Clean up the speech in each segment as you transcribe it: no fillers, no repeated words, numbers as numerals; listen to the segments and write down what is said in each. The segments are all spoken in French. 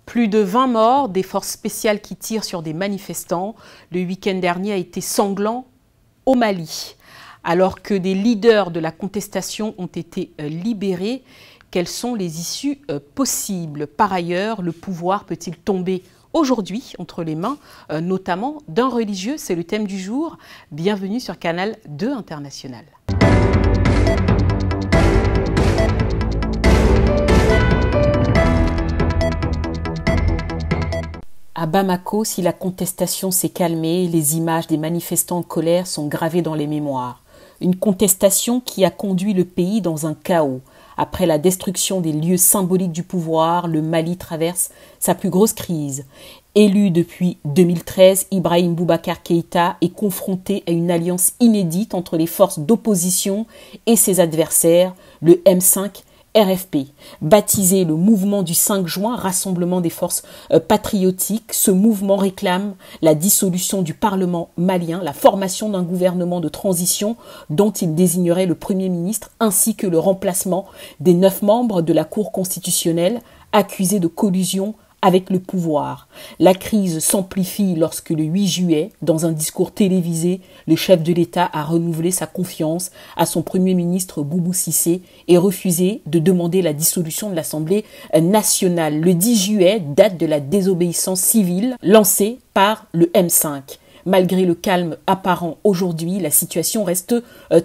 Plus de 20 morts, des forces spéciales qui tirent sur des manifestants. Le week-end dernier a été sanglant au Mali. Alors que des leaders de la contestation ont été libérés, quelles sont les issues possibles? Par ailleurs, le pouvoir peut-il tomber aujourd'hui entre les mains, notamment d'un religieux? C'est le thème du jour. Bienvenue sur Canal 2 International. À Bamako, si la contestation s'est calmée, les images des manifestants en colère sont gravées dans les mémoires. Une contestation qui a conduit le pays dans un chaos. Après la destruction des lieux symboliques du pouvoir, le Mali traverse sa plus grosse crise. Élu depuis 2013, Ibrahim Boubacar Keïta est confronté à une alliance inédite entre les forces d'opposition et ses adversaires, le M5 RFP. Baptisé le mouvement du 5 juin, rassemblement des forces patriotiques, ce mouvement réclame la dissolution du Parlement malien, la formation d'un gouvernement de transition dont il désignerait le Premier ministre, ainsi que le remplacement des 9 membres de la Cour constitutionnelle accusés de collusion avec le pouvoir. La crise s'amplifie lorsque le 8 juillet, dans un discours télévisé, le chef de l'État a renouvelé sa confiance à son Premier ministre Boubou Cissé et refusé de demander la dissolution de l'Assemblée nationale. Le 10 juillet, date de la désobéissance civile lancée par le M5. Malgré le calme apparent aujourd'hui, la situation reste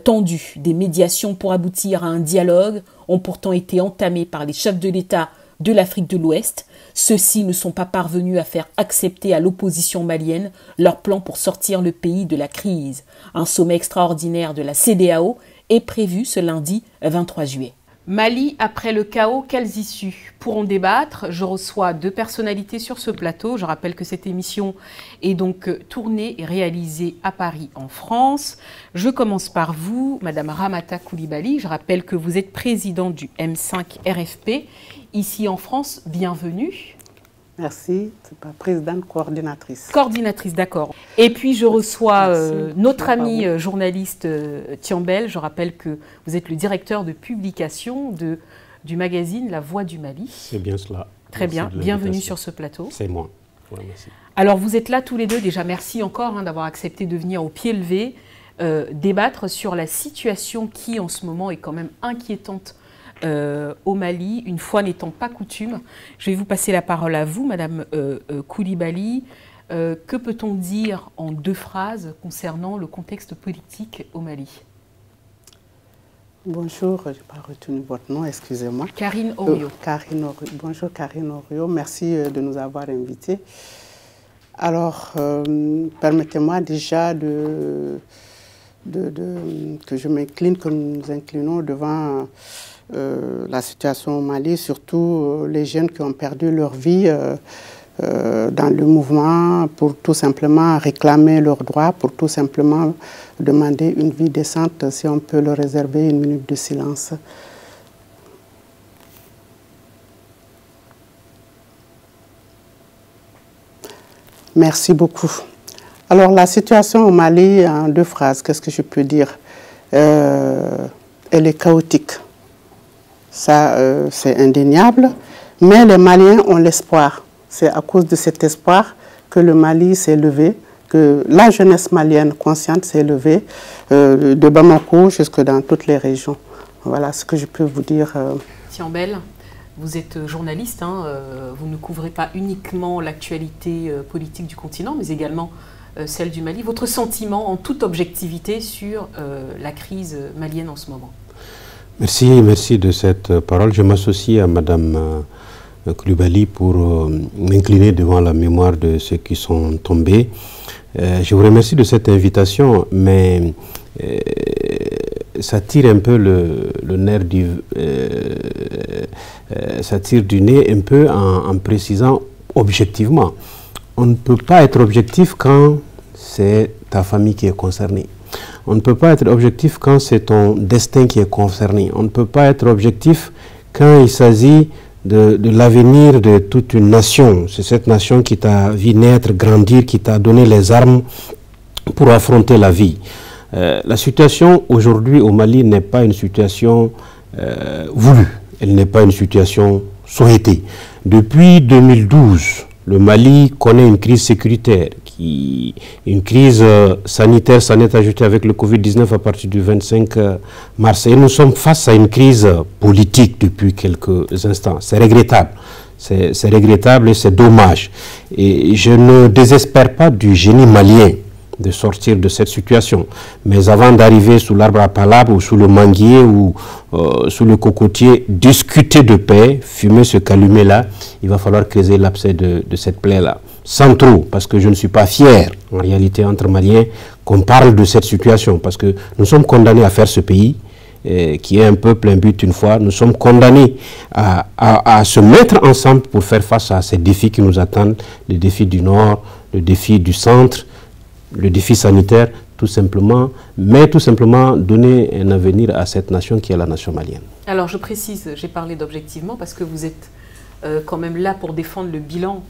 tendue. Des médiations pour aboutir à un dialogue ont pourtant été entamées par les chefs de l'État de l'Afrique de l'Ouest. Ceux-ci ne sont pas parvenus à faire accepter à l'opposition malienne leur plan pour sortir le pays de la crise. Un sommet extraordinaire de la CEDEAO est prévu ce lundi 23 juillet. Mali, après le chaos, quelles issues? Pour en débattre, je reçois 2 personnalités sur ce plateau. Je rappelle que cette émission est donc tournée et réalisée à Paris, en France. Je commence par vous, Madame Ramata Coulibaly. Je rappelle que vous êtes présidente du M5 RFP, ici en France. Bienvenue. Merci, c'est pas présidente, coordinatrice. Coordinatrice, d'accord. Et puis je reçois notre ami journaliste Thiambel. Je rappelle que vous êtes le directeur de publication du magazine La Voix du Mali. C'est bien cela. Très bien, bienvenue sur ce plateau. C'est moi. Ouais, merci. Alors vous êtes là tous les deux, déjà merci encore d'avoir accepté de venir au pied levé, débattre sur la situation qui en ce moment est quand même inquiétante au Mali, une fois n'étant pas coutume. Je vais vous passer la parole à vous, Madame Coulibaly. Que peut-on dire en 2 phrases concernant le contexte politique au Mali? Bonjour, je n'ai pas retenu votre nom, excusez-moi. Karine Orio. Bonjour Karine Orio, merci de nous avoir invités. Alors, permettez-moi déjà que je m'incline, que nous nous inclinons devant la situation au Mali, surtout les jeunes qui ont perdu leur vie dans le mouvement pour tout simplement réclamer leurs droits, pour tout simplement demander une vie décente, si on peut leur réserver une minute de silence. Merci beaucoup. Alors la situation au Mali, en 2 phrases, qu'est-ce que je peux dire? Elle est chaotique. Ça, c'est indéniable, mais les Maliens ont l'espoir. C'est à cause de cet espoir que le Mali s'est levé, que la jeunesse malienne consciente s'est levée, de Bamako jusque dans toutes les régions. Voilà ce que je peux vous dire. Thiambel, vous êtes journaliste, vous ne couvrez pas uniquement l'actualité politique du continent, mais également celle du Mali. Votre sentiment en toute objectivité sur la crise malienne en ce moment? Merci de cette parole. Je m'associe à Madame Coulibaly pour m'incliner devant la mémoire de ceux qui sont tombés. Je vous remercie de cette invitation, mais ça tire un peu le nerf ça tire du nez un peu en précisant objectivement. On ne peut pas être objectif quand c'est ta famille qui est concernée. On ne peut pas être objectif quand c'est ton destin qui est concerné. On ne peut pas être objectif quand il s'agit de l'avenir de toute une nation. C'est cette nation qui t'a vu naître, grandir, qui t'a donné les armes pour affronter la vie. La situation aujourd'hui au Mali n'est pas une situation voulue. Elle n'est pas une situation souhaitée. Depuis 2012, le Mali connaît une crise sécuritaire, une crise sanitaire s'en est ajoutée avec le Covid-19 à partir du 25 mars. Et nous sommes face à une crise politique depuis quelques instants. C'est regrettable. C'est regrettable et c'est dommage. Et je ne désespère pas du génie malien de sortir de cette situation. Mais avant d'arriver sous l'arbre à palabre ou sous le manguier ou sous le cocotier, discuter de paix, fumer ce calumet-là, il va falloir creuser l'abcès de cette plaie-là. Sans trop, parce que je ne suis pas fier, en réalité, entre Maliens, qu'on parle de cette situation, parce que nous sommes condamnés à faire ce pays, qui est un peuple, un but une fois. Nous sommes condamnés à se mettre ensemble pour faire face à ces défis qui nous attendent, le défi du Nord, le défi du Centre, le défi sanitaire, tout simplement, mais tout simplement donner un avenir à cette nation qui est la nation malienne. Alors je précise, j'ai parlé d'objectivement parce que vous êtes quand même là pour défendre le bilan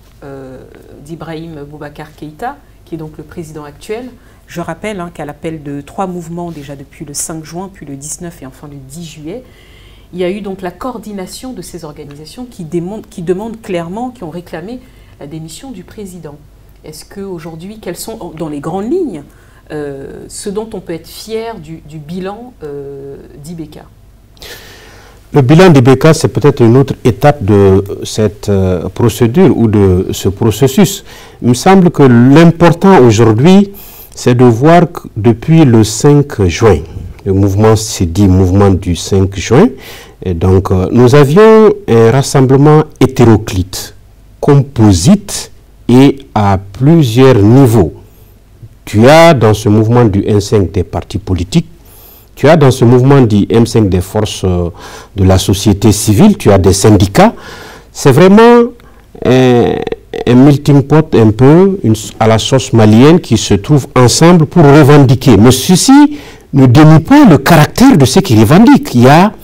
d'Ibrahim Boubacar Keïta, qui est donc le président actuel. Je rappelle qu'à l'appel de 3 mouvements déjà depuis le 5 juin, puis le 19 et enfin le 10 juillet, il y a eu donc la coordination de ces organisations qui demandent clairement, qui ont réclamé la démission du président. Est-ce qu'aujourd'hui, quelles sont dans les grandes lignes ce dont on peut être fier du bilan d'IBK? Le bilan d'IBK, c'est peut-être une autre étape de cette procédure ou de ce processus. Il me semble que l'important aujourd'hui, c'est de voir que depuis le 5 juin, le mouvement s'est dit mouvement du 5 juin, et donc nous avions un rassemblement hétéroclite, composite et à plusieurs niveaux. Tu as dans ce mouvement du M5 des partis politiques, tu as dans ce mouvement du M5 des forces de la société civile, tu as des syndicats. C'est vraiment un melting pot un peu à la sauce malienne qui se trouvent ensemble pour revendiquer. Mais ceci ne dénie pas le caractère de ceux qui revendiquent. Il y a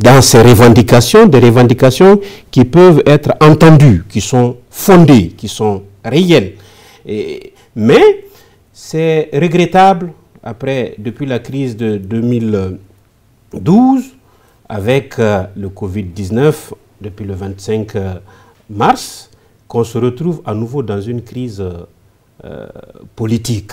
dans ces revendications des revendications qui peuvent être entendues, qui sont fondées, qui sont réelles. Mais c'est regrettable, depuis la crise de 2012, avec le Covid-19, depuis le 25 mars, qu'on se retrouve à nouveau dans une crise politique,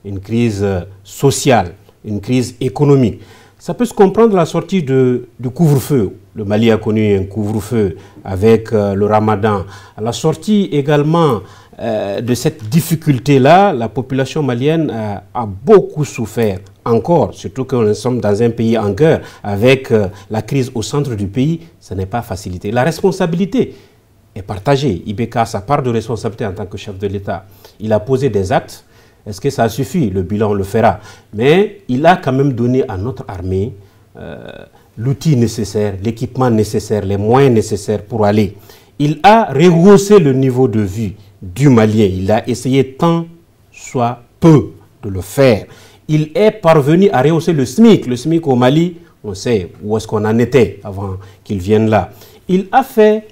une crise sociale, une crise économique. Ça peut se comprendre à la sortie du couvre-feu. Le Mali a connu un couvre-feu avec le Ramadan. À la sortie également de cette difficulté-là, la population malienne a beaucoup souffert encore, surtout que nous sommes dans un pays en guerre, avec la crise au centre du pays, ce n'est pas facilité. La responsabilité est partagée. IBK a sa part de responsabilité en tant que chef de l'État. Il a posé des actes. Est-ce que ça suffit? Le bilan le fera. Mais il a quand même donné à notre armée l'outil nécessaire, l'équipement nécessaire, les moyens nécessaires pour aller. Il a rehaussé le niveau de vie du Malien. Il a essayé tant soit peu de le faire. Il est parvenu à rehausser le SMIC. Le SMIC au Mali, on sait où est-ce qu'on en était avant qu'il vienne là. Il a fait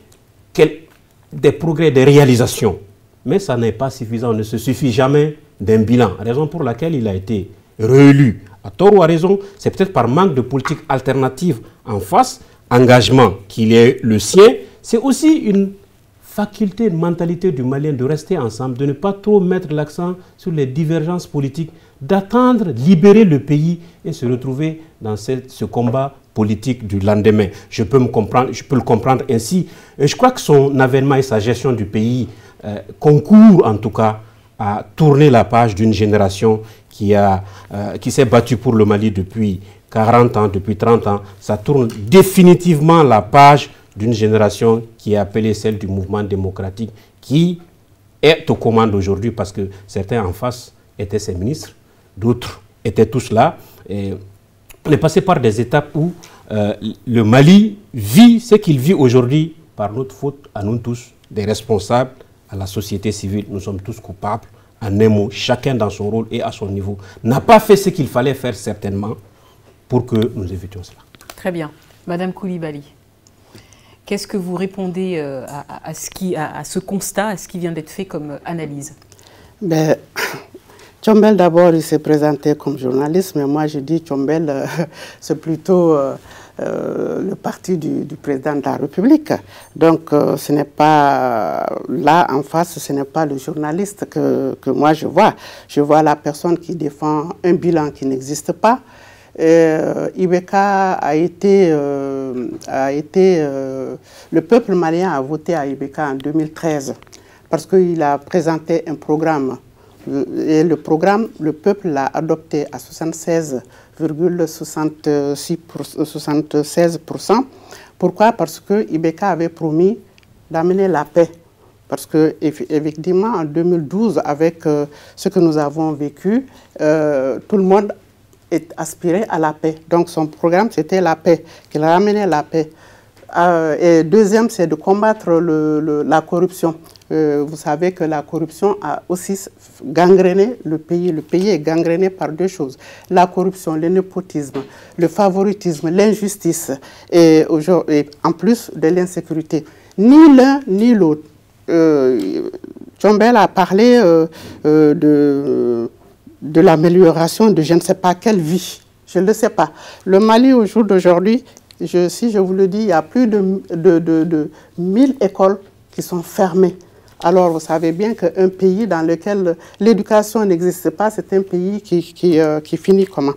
des progrès, des réalisations. Mais ça n'est pas suffisant. On ne se suffit jamais d'un bilan. Raison pour laquelle il a été réélu. À tort ou à raison, c'est peut-être par manque de politique alternative en face, engagement qu'il est le sien. C'est aussi une faculté, une mentalité du Malien de rester ensemble, de ne pas trop mettre l'accent sur les divergences politiques, d'attendre, libérer le pays et se retrouver dans ce combat politique du lendemain. Je peux le comprendre ainsi. Et je crois que son avènement et sa gestion du pays concourent en tout cas à tourner la page d'une génération qui s'est battue pour le Mali depuis 40 ans, depuis 30 ans. Ça tourne définitivement la page d'une génération qui est appelée celle du mouvement démocratique, qui est aux commandes aujourd'hui parce que certains en face étaient ses ministres, d'autres étaient tous là. Et on est passé par des étapes où le Mali vit ce qu'il vit aujourd'hui par notre faute à nous tous, des responsables, à la société civile. Nous sommes tous coupables. En un mot, chacun dans son rôle et à son niveau n'a pas fait ce qu'il fallait faire certainement pour que nous évitions cela. Très bien. Madame Koulibaly, qu'est-ce que vous répondez à ce constat, à ce qui vient d'être fait comme analyse? Tchombel, d'abord, il s'est présenté comme journaliste, mais moi, je dis Tchombel, c'est plutôt le parti du président de la République. Donc, ce n'est pas là en face, ce n'est pas le journaliste que moi je vois. Je vois la personne qui défend un bilan qui n'existe pas. Ibeka a été le peuple malien a voté à Ibeka en 2013 parce qu'il a présenté un programme. Et le programme, le peuple l'a adopté à 76,76%. Pourquoi? Parce que Ibeka avait promis d'amener la paix. Parce que, effectivement, en 2012, avec ce que nous avons vécu, tout le monde est aspiré à la paix. Donc, son programme, c'était la paix, qu'il a ramené la paix. Et deuxième, c'est de combattre la corruption. Vous savez que la corruption a aussi gangréné le pays. Le pays est gangréné par deux choses. La corruption, le népotisme, le favoritisme, l'injustice et en plus de l'insécurité. Ni l'un ni l'autre. Tchombel a parlé de l'amélioration de je ne sais pas quelle vie. Je ne le sais pas. Le Mali, au jour d'aujourd'hui, si je vous le dis, il y a plus de 1000 écoles qui sont fermées. Alors, vous savez bien qu'un pays dans lequel l'éducation n'existe pas, c'est un pays qui finit comment?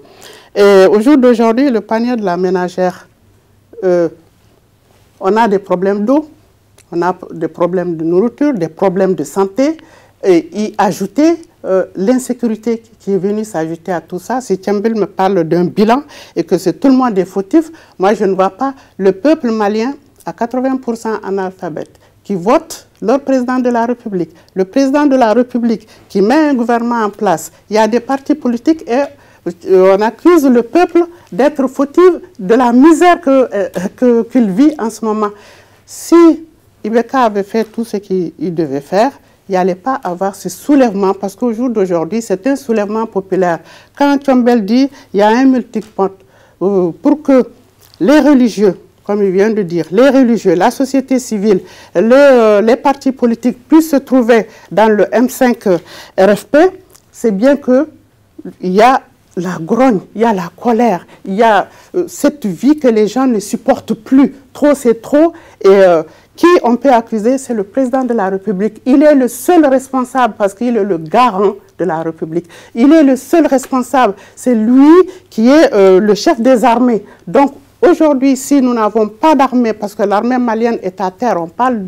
Et au jour d'aujourd'hui, le panier de la ménagère, on a des problèmes d'eau, on a des problèmes de nourriture, des problèmes de santé, et y ajouter l'insécurité qui est venue s'ajouter à tout ça. Si Tchombel me parle d'un bilan et que c'est tout le monde est fautif, moi je ne vois pas le peuple malien à 80% analphabète qui vote leur président de la République. Le président de la République qui met un gouvernement en place. Il y a des partis politiques et on accuse le peuple d'être fautif de la misère qu'il vit en ce moment. Si Ibeka avait fait tout ce qu'il devait faire, il n'y allait pas avoir ce soulèvement, parce qu'au jour d'aujourd'hui, c'est un soulèvement populaire. Quand Tchombel dit il y a un multipoint, pour que les religieux, comme il vient de dire, les religieux, la société civile, les partis politiques puissent se trouver dans le M5 RFP, c'est bien qu'il y a la grogne, il y a la colère, il y a cette vie que les gens ne supportent plus. Trop, c'est trop. Et qui on peut accuser? C'est le président de la République. Il est le seul responsable parce qu'il est le garant de la République. Il est le seul responsable. C'est lui qui est le chef des armées. Donc, aujourd'hui, si nous n'avons pas d'armée, parce que l'armée malienne est à terre, on parle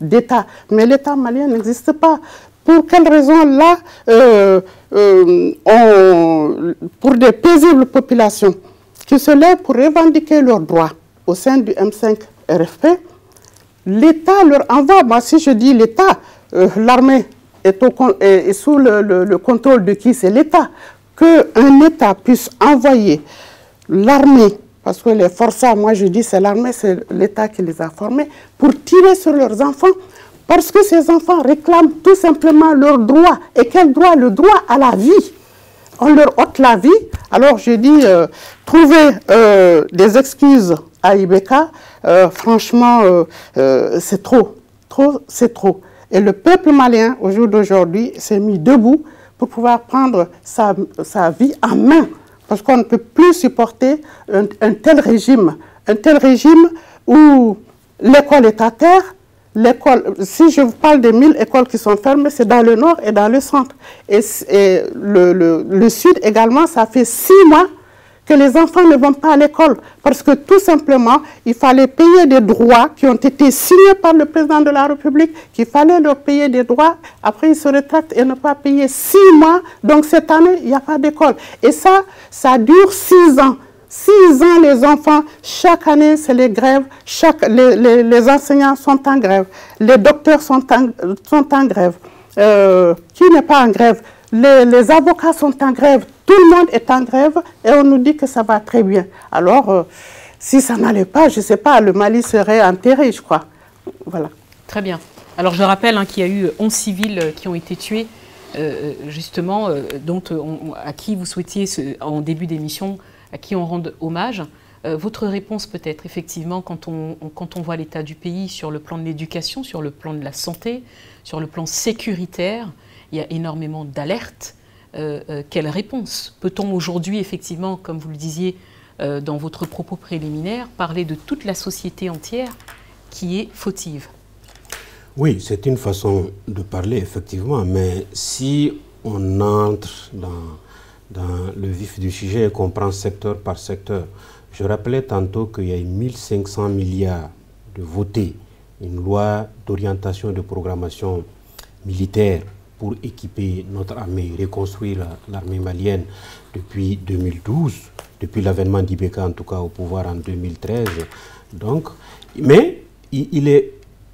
d'État, mais l'État malien n'existe pas. Pour quelle raison là, pour des paisibles populations qui se lèvent pour revendiquer leurs droits au sein du M5 RFP, l'État leur envoie, moi si je dis l'État, l'armée est sous le contrôle de qui? C'est l'État. Qu'un État puisse envoyer l'armée, parce que les forçats, moi je dis c'est l'armée, c'est l'État qui les a formés, pour tirer sur leurs enfants, parce que ces enfants réclament tout simplement leurs droits. Et quel droit? Le droit à la vie. On leur ôte la vie. Alors je dis, trouver des excuses à Ibeka, franchement, c'est trop. Trop, c'est trop. Et le peuple malien, au jour d'aujourd'hui, s'est mis debout pour pouvoir prendre sa vie en main. Parce qu'on ne peut plus supporter un tel régime où l'école est à terre. Si je vous parle des 1000 écoles qui sont fermées, c'est dans le nord et dans le centre. Et le sud également, ça fait 6 mois que les enfants ne vont pas à l'école. Parce que tout simplement, il fallait payer des droits qui ont été signés par le président de la République, qu'il fallait leur payer des droits. Après, ils se rétractent et ne pas payer 6 mois. Donc cette année, il n'y a pas d'école. Et ça dure 6 ans. 6 ans, les enfants, chaque année, c'est les grèves, les enseignants sont en grève, les docteurs sont en grève. Qui n'est pas en grève? Les avocats sont en grève, tout le monde est en grève et on nous dit que ça va très bien. Alors, si ça n'allait pas, je ne sais pas, le Mali serait enterré, je crois. Voilà. Très bien. Alors, je rappelle qu'il y a eu 11 civils qui ont été tués, justement, à qui vous souhaitiez, en début d'émission, à qui on rende hommage. Votre réponse peut-être, effectivement, quand on voit l'état du pays sur le plan de l'éducation, sur le plan de la santé, sur le plan sécuritaire, il y a énormément d'alertes. Quelle réponse peut-on aujourd'hui, effectivement, comme vous le disiez, dans votre propos préliminaire, parler de toute la société entière qui est fautive. Oui, c'est une façon de parler, effectivement, mais si on entre dans le vif du sujet et qu'on prend secteur par secteur, je rappelais tantôt qu'il y a 1500 milliards de votés, une loi d'orientation et de programmation militaire pour équiper notre armée, reconstruire l'armée malienne depuis 2012, depuis l'avènement d'Ibeka en tout cas au pouvoir en 2013. Donc, mais il est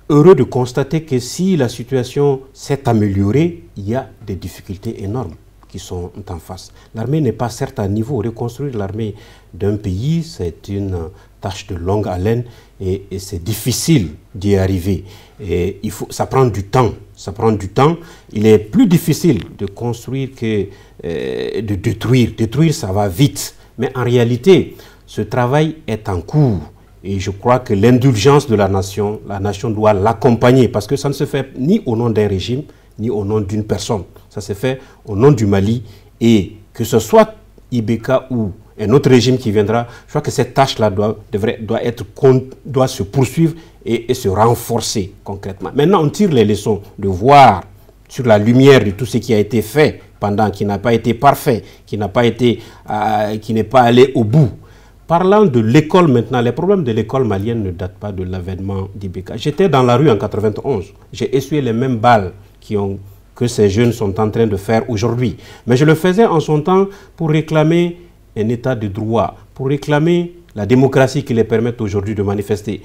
heureux de constater que si la situation s'est améliorée, il y a des difficultés énormes qui sont en face. L'armée n'est pas certes à niveau. Reconstruire l'armée d'un pays, c'est une tâche de longue haleine et c'est difficile d'y arriver. Et ça prend du temps. Ça prend du temps. Il est plus difficile de construire que de détruire. Détruire, ça va vite. Mais en réalité, ce travail est en cours. Et je crois que l'indulgence de la nation doit l'accompagner parce que ça ne se fait ni au nom d'un régime, ni au nom d'une personne. Ça se fait au nom du Mali. Et que ce soit Ibeka ou un autre régime qui viendra, je crois que cette tâche-là doit se poursuivre et se renforcer concrètement. Maintenant, on tire les leçons de voir sur la lumière de tout ce qui a été fait pendant, qui n'a pas été parfait, qui n'est pas allé au bout. Parlant de l'école maintenant, les problèmes de l'école malienne ne datent pas de l'avènement d'Ibeka. J'étais dans la rue en 91, j'ai essuyé les mêmes balles que ces jeunes sont en train de faire aujourd'hui. Mais je le faisais en son temps pour réclamer un état de droit, pour réclamer la démocratie qui les permet aujourd'hui de manifester.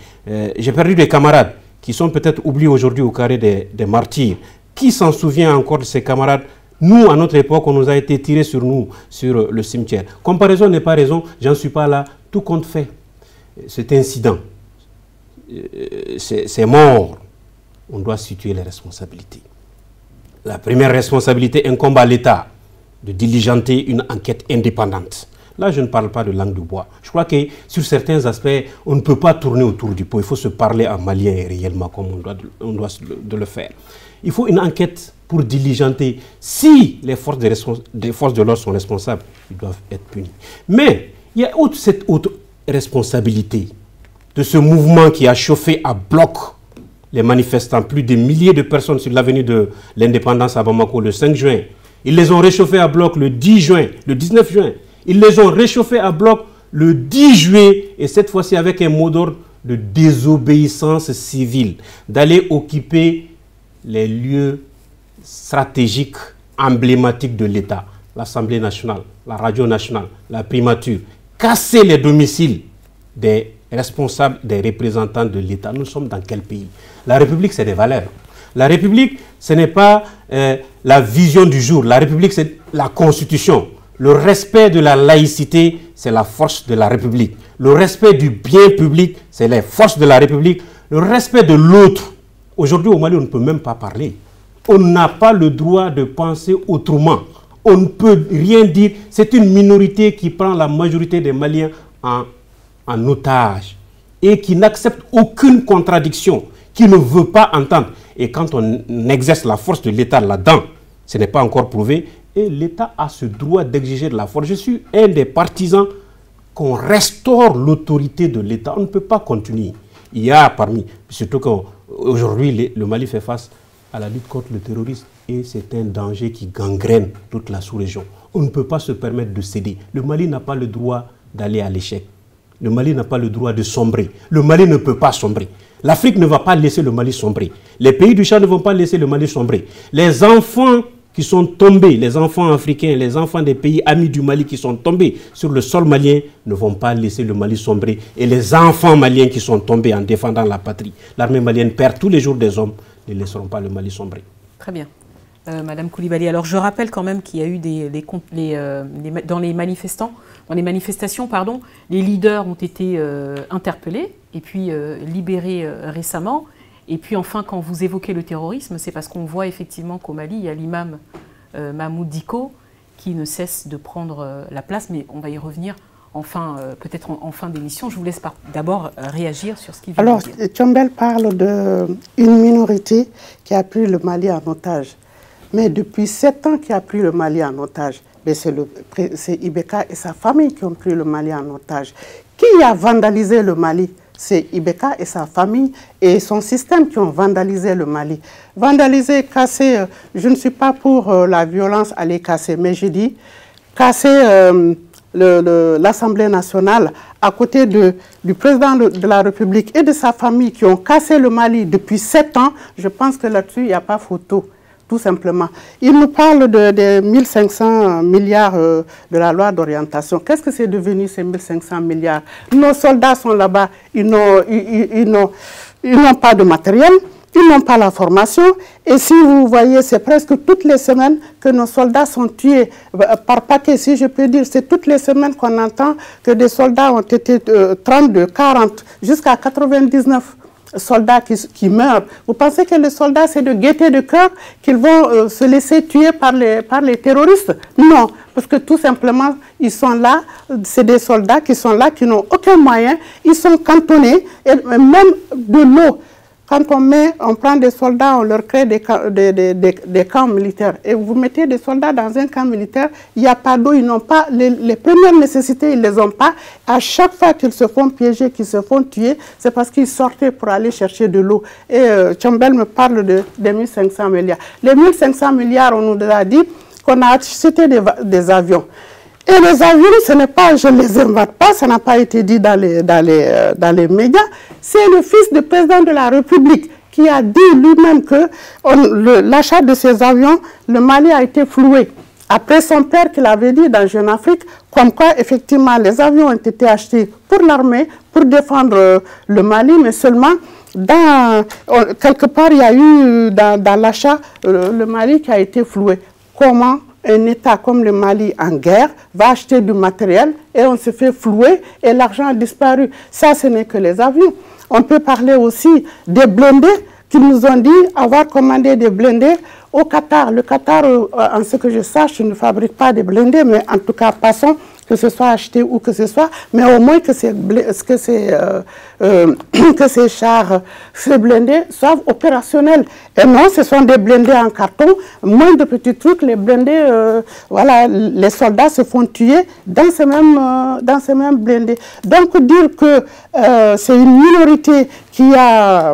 J'ai perdu des camarades qui sont peut-être oubliés aujourd'hui au carré des martyrs. Qui s'en souvient encore de ces camarades? Nous, à notre époque, on nous a été tiré sur nous, sur le cimetière. Comparaison n'est pas raison, j'en suis pas là. Tout compte fait. Cet incident, c'est mort. On doit situer les responsabilités. La première responsabilité incombe à l'État de diligenter une enquête indépendante. Là, je ne parle pas de langue de bois. Je crois que sur certains aspects, on ne peut pas tourner autour du pot. Il faut se parler en malien réellement comme on doit le faire. Il faut une enquête pour diligenter. Si les forces de l'ordre sont responsables, ils doivent être punis. Mais il y a cette autre responsabilité de ce mouvement qui a chauffé à bloc les manifestants, plus de milliers de personnes sur l'avenue de l'indépendance à Bamako le 5 juin. Ils les ont réchauffés à bloc le 10 juin, le 19 juin. Ils les ont réchauffés à bloc le 10 juillet, et cette fois-ci avec un mot d'ordre de désobéissance civile, d'aller occuper les lieux stratégiques, emblématiques de l'État, l'Assemblée nationale, la radio nationale, la primature, casser les domiciles des responsables, des représentants de l'État. Nous sommes dans quel pays? La République, c'est des valeurs. La République, ce n'est pas la vision du jour. La République, c'est la Constitution. Le respect de la laïcité, c'est la force de la République. Le respect du bien public, c'est les forces de la République. Le respect de l'autre. Aujourd'hui, au Mali, on ne peut même pas parler. On n'a pas le droit de penser autrement. On ne peut rien dire. C'est une minorité qui prend la majorité des Maliens en otage et qui n'accepte aucune contradiction, qui ne veut pas entendre. Et quand on exerce la force de l'État là-dedans, ce n'est pas encore prouvé, et l'État a ce droit d'exiger de la force. Je suis un des partisans qu'on restaure l'autorité de l'État. On ne peut pas continuer. Il y a parmi, surtout qu'aujourd'hui, le Mali fait face à la lutte contre le terrorisme et c'est un danger qui gangrène toute la sous-région. On ne peut pas se permettre de céder. Le Mali n'a pas le droit d'aller à l'échec. Le Mali n'a pas le droit de sombrer. Le Mali ne peut pas sombrer. L'Afrique ne va pas laisser le Mali sombrer. Les pays du Tchad ne vont pas laisser le Mali sombrer. Les enfants qui sont tombés, les enfants africains, les enfants des pays amis du Mali qui sont tombés sur le sol malien ne vont pas laisser le Mali sombrer. Et les enfants maliens qui sont tombés en défendant la patrie, l'armée malienne perd tous les jours des hommes, ne laisseront pas le Mali sombrer. Très bien. Madame Coulibaly, alors je rappelle quand même qu'il y a eu dans les manifestations, les leaders ont été interpellés et puis libérés récemment. Et puis enfin, quand vous évoquez le terrorisme, c'est parce qu'on voit effectivement qu'au Mali, il y a l'imam Mahmoud Dicko qui ne cesse de prendre la place, mais on va y revenir peut-être en fin d'émission. Je vous laisse d'abord réagir sur ce qui vient de dire. Tchombel parle d'une minorité qui a pris le Mali en otage. Mais depuis 7 ans qu'il a pris le Mali en otage, c'est Ibeka et sa famille qui ont pris le Mali en otage. Qui a vandalisé le Mali? C'est Ibeka et sa famille et son système qui ont vandalisé le Mali. Vandaliser, casser, je ne suis pas pour la violence, aller casser, mais je dis casser l'Assemblée nationale à côté du président de la République et de sa famille qui ont cassé le Mali depuis 7 ans. Je pense que là-dessus, il n'y a pas photo. Tout simplement. Il nous parle de 1500 milliards de la loi d'orientation. Qu'est-ce que c'est devenu ces 1500 milliards? Nos soldats sont là-bas, ils n'ont pas de matériel, ils n'ont pas la formation. Et si vous voyez, c'est presque toutes les semaines que nos soldats sont tués par paquet, si je peux dire. C'est toutes les semaines qu'on entend que des soldats ont été 32, 40, jusqu'à 99 soldats qui meurent. Vous pensez que les soldats, c'est de gaieté de cœur qu'ils vont se laisser tuer par les terroristes? Non, parce que tout simplement, ils sont là, c'est des soldats qui sont là, qui n'ont aucun moyen, ils sont cantonnés, et même de l'eau. Quand on prend des soldats, on leur crée des camps militaires. Et vous mettez des soldats dans un camp militaire, il n'y a pas d'eau, ils n'ont pas les premières nécessités, ils ne les ont pas. À chaque fois qu'ils se font piéger, qu'ils se font tuer, c'est parce qu'ils sortaient pour aller chercher de l'eau. Et Tchambel me parle des 1500 milliards. Les 1500 milliards, on nous a dit qu'on a acheté des avions. Et les avions, ce n'est pas, je ne les invente pas, ça n'a pas été dit dans les médias. C'est le fils du président de la République qui a dit lui-même que l'achat de ces avions, le Mali a été floué. Après son père qui l'avait dit dans Jeune Afrique, comme quoi effectivement les avions ont été achetés pour l'armée, pour défendre le Mali, mais seulement quelque part il y a eu dans l'achat le Mali qui a été floué. Comment un État comme le Mali en guerre va acheter du matériel et on se fait flouer et l'argent a disparu? Ça, ce n'est que les avions. On peut parler aussi des blindés qu'ils nous ont dit avoir commandé des blindés au Qatar. Le Qatar, en ce que je sache, ne fabrique pas des blindés, mais en tout cas, passons, que ce soit acheté ou que ce soit, mais au moins que ces chars, ces blindés soient opérationnels. Et non, ce sont des blindés en carton, moins de petits trucs, les blindés, voilà, les soldats se font tuer dans ces mêmes blindés. Donc dire que c'est une minorité qui a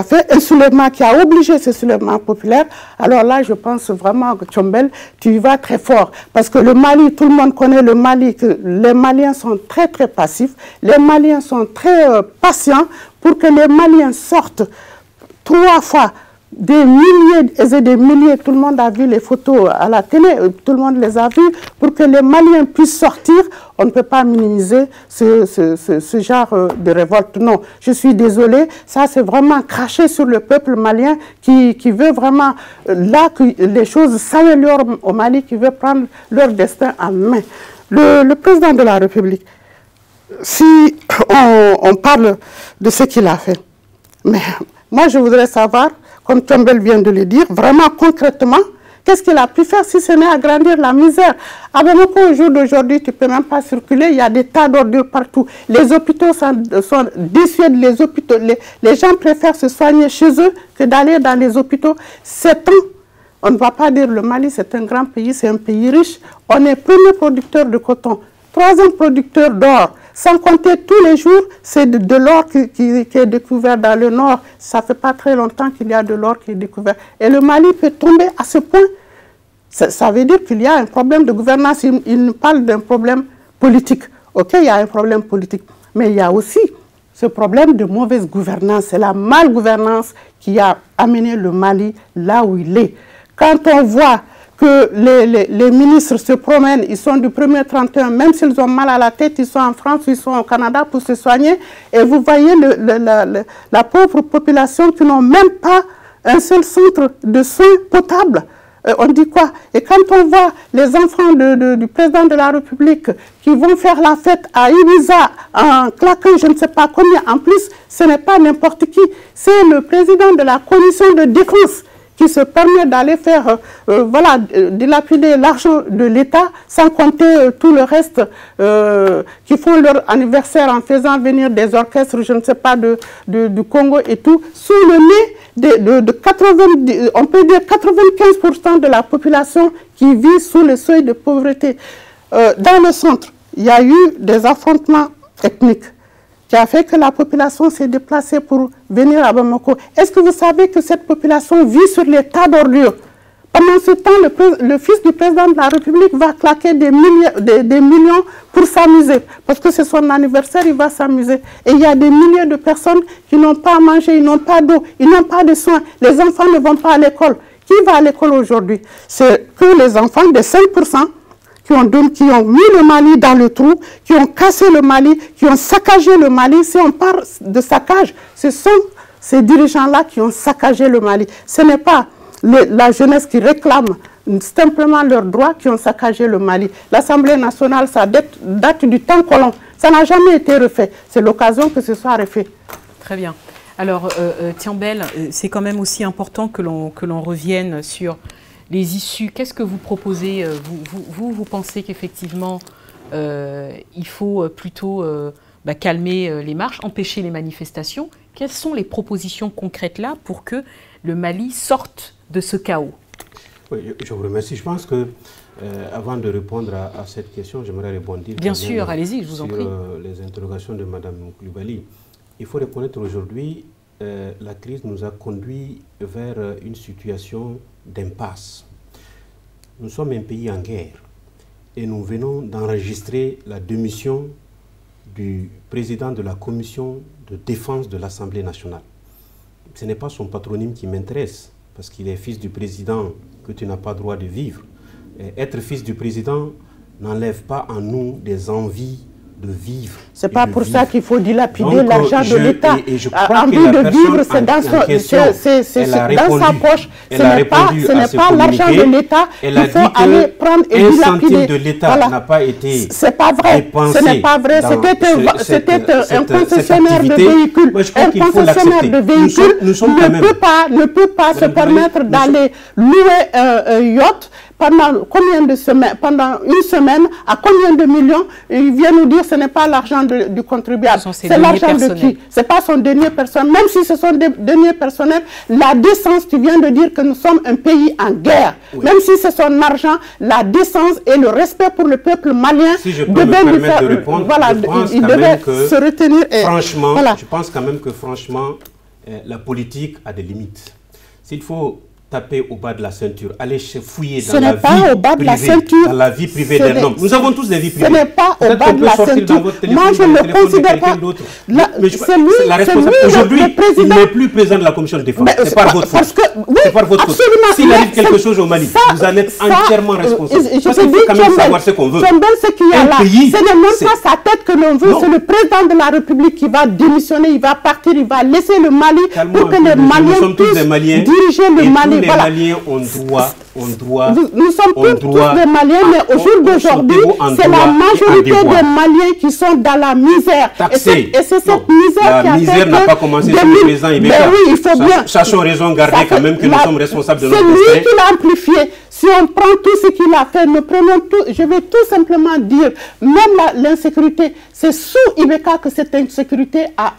fait un soulèvement, qui a obligé ce soulèvement populaire, alors là, je pense vraiment que Tchambel, tu y vas très fort. Parce que le Mali, tout le monde connaît le Mali, que les Maliens sont très, très passifs. Les Maliens sont très patients pour que les Maliens sortent 3 fois. Des milliers et des milliers, tout le monde a vu les photos à la télé, tout le monde les a vues, pour que les Maliens puissent sortir. On ne peut pas minimiser ce genre de révolte. Non, je suis désolée, ça c'est vraiment craché sur le peuple malien qui veut vraiment, là, que les choses s'améliorent au Mali, qui veut prendre leur destin en main. Le président de la République, si on parle de ce qu'il a fait, mais moi je voudrais savoir, comme Tchambel vient de le dire, vraiment concrètement, qu'est-ce qu'il a pu faire si ce n'est agrandir la misère? À Bamako, au jour d'aujourd'hui, tu ne peux même pas circuler, il y a des tas d'ordures partout. Les hôpitaux sont dissuadés, les gens préfèrent se soigner chez eux que d'aller dans les hôpitaux. 7 ans, on ne va pas dire le Mali, c'est un grand pays, c'est un pays riche. On est premier producteur de coton, 3e producteur d'or. Sans compter tous les jours, c'est de l'or qui est découvert dans le nord. Ça ne fait pas très longtemps qu'il y a de l'or qui est découvert. Et le Mali peut tomber à ce point. Ça veut dire qu'il y a un problème de gouvernance. Il nous parle d'un problème politique. Ok, il y a un problème politique. Mais il y a aussi ce problème de mauvaise gouvernance. C'est la malgouvernance qui a amené le Mali là où il est. Quand on voit que les ministres se promènent, ils sont du 1er 31, même s'ils ont mal à la tête, ils sont en France, ils sont au Canada pour se soigner, et vous voyez la pauvre population qui n'ont même pas un seul centre de soins potable. On dit quoi? Et quand on voit les enfants du président de la République qui vont faire la fête à Ibiza en claquant je ne sais pas combien, en plus, ce n'est pas n'importe qui, c'est le président de la commission de défense qui se permet d'aller faire, voilà, dilapider l'argent de l'État, sans compter tout le reste, qui font leur anniversaire en faisant venir des orchestres, je ne sais pas, du Congo et tout, sous le nez de 90, on peut dire 95% de la population qui vit sous le seuil de pauvreté. Dans le centre, il y a eu des affrontements ethniques qui a fait que la population s'est déplacée pour venir à Bamako. Est-ce que vous savez que cette population vit sur les tas d'ordures? Pendant ce temps, le fils du président de la République va claquer des millions pour s'amuser. Parce que c'est son anniversaire, il va s'amuser. Et il y a des milliers de personnes qui n'ont pas à manger, ils n'ont pas d'eau, ils n'ont pas de soins. Les enfants ne vont pas à l'école. Qui va à l'école aujourd'hui? C'est que les enfants de 5%. Qui ont mis le Mali dans le trou, qui ont cassé le Mali, qui ont saccagé le Mali. Si on parle de saccage, ce sont ces dirigeants-là qui ont saccagé le Mali. Ce n'est pas la jeunesse qui réclame simplement leurs droits qui ont saccagé le Mali. L'Assemblée nationale, ça date du temps colon. Ça n'a jamais été refait. C'est l'occasion que ce soit refait. Très bien. Alors, Thiambel, c'est quand même aussi important que l'on revienne sur les issues. Qu'est-ce que vous proposez? Vous pensez qu'effectivement, il faut plutôt calmer les marches, empêcher les manifestations. Quelles sont les propositions concrètes là pour que le Mali sorte de ce chaos? Oui, je vous remercie. Je pense que, avant de répondre à cette question, j'aimerais rebondir. Bien sûr, allez-y, je vous en prie. Sur les interrogations de Mme Coulibaly. Il faut reconnaître aujourd'hui, la crise nous a conduit vers une situation d'impasse. Nous sommes un pays en guerre et nous venons d'enregistrer la démission du président de la commission de défense de l'Assemblée nationale. Ce n'est pas son patronyme qui m'intéresse, parce qu'il est fils du président que tu n'as pas droit de vivre. Et être fils du président n'enlève pas en nous des envies de vivre. C'est pas pour ça qu'il faut dilapider l'argent de l'État. Envie de vivre, c'est dans sa poche. Ce n'est pas l'argent de l'État qu'il faut aller prendre et dilapider. Un centime de l'État n'a pas été C'est pas vrai. Ce n'est pas vrai. C'était un concessionnaire de véhicules. Un concessionnaire de véhicules ne peut pas se permettre d'aller louer un yacht pendant combien de semaines, pendant une semaine, à combien de millions? Il vient nous dire que ce n'est pas l'argent du contribuable. C'est l'argent de qui? Ce n'est pas son denier personnel. Même si ce sont des deniers personnels, la décence, tu viens de dire que nous sommes un pays en guerre. Oui. Même si c'est son argent, la décence et le respect pour le peuple malien si je peux me permettre de répondre, voilà, il devait se retenir. Franchement, je pense quand même que franchement, la politique a des limites. S'il faut taper au bas de la ceinture, aller fouiller dans la vie privée d'un homme. Nous avons tous des vies privées. Ce n'est pas au bas de la ceinture. Moi, je ne le considère pas. Aujourd'hui, il n'est plus président de la commission de défense. C'est par votre faute. C'est par votre faute. S'il arrive quelque chose au Mali, vous en êtes entièrement responsable. Parce qu'il faut quand même savoir ce qu'on veut. Ce n'est même pas sa tête que l'on veut. C'est le président de la République qui va démissionner, il va partir, il va laisser le Mali pour que les Maliens puissent diriger le Mali. Les Maliens ont droit. Nous sommes tous des Maliens, mais au jour d'aujourd'hui, c'est la majorité des Maliens qui sont dans la misère. Et c'est cette misère qui a fait que... La misère n'a pas commencé sur le président Ibeka. Ben oui, il faut bien... Sachons raison garder quand même que nous sommes responsables de notre destin. C'est lui qui l'a amplifié. Si on prend tout ce qu'il a fait, nous prenons tout, je vais tout simplement dire, même l'insécurité, c'est sous Ibeka que cette insécurité a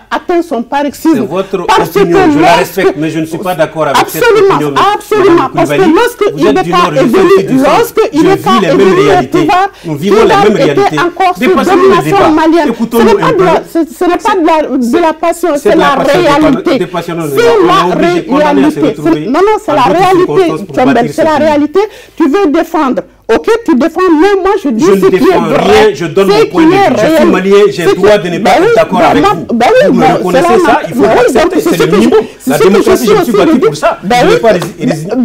atteint son paroxysme. C'est votre opinion, je la respecte, mais je ne suis pas d'accord avec cette opinion. Absolument, parce que lorsque Ibeka est venu au pouvoir, nous vivons la même réalité. Encore sous domination malienne. Ce n'est pas de la passion, c'est la réalité. C'est la réalité. Non, c'est la réalité. C'est la réalité. Tu veux défendre. Ok, tu défends, mais moi je dis ce qui est vrai. Je donne mon point de vue. Je suis malien, j'ai le droit de ne pas être d'accord avec vous. Vous me reconnaissez ça, il faut l'accepter, c'est le minimum. La démocratie, je me suis battu pour ça. Je ne vais pas résigner ça.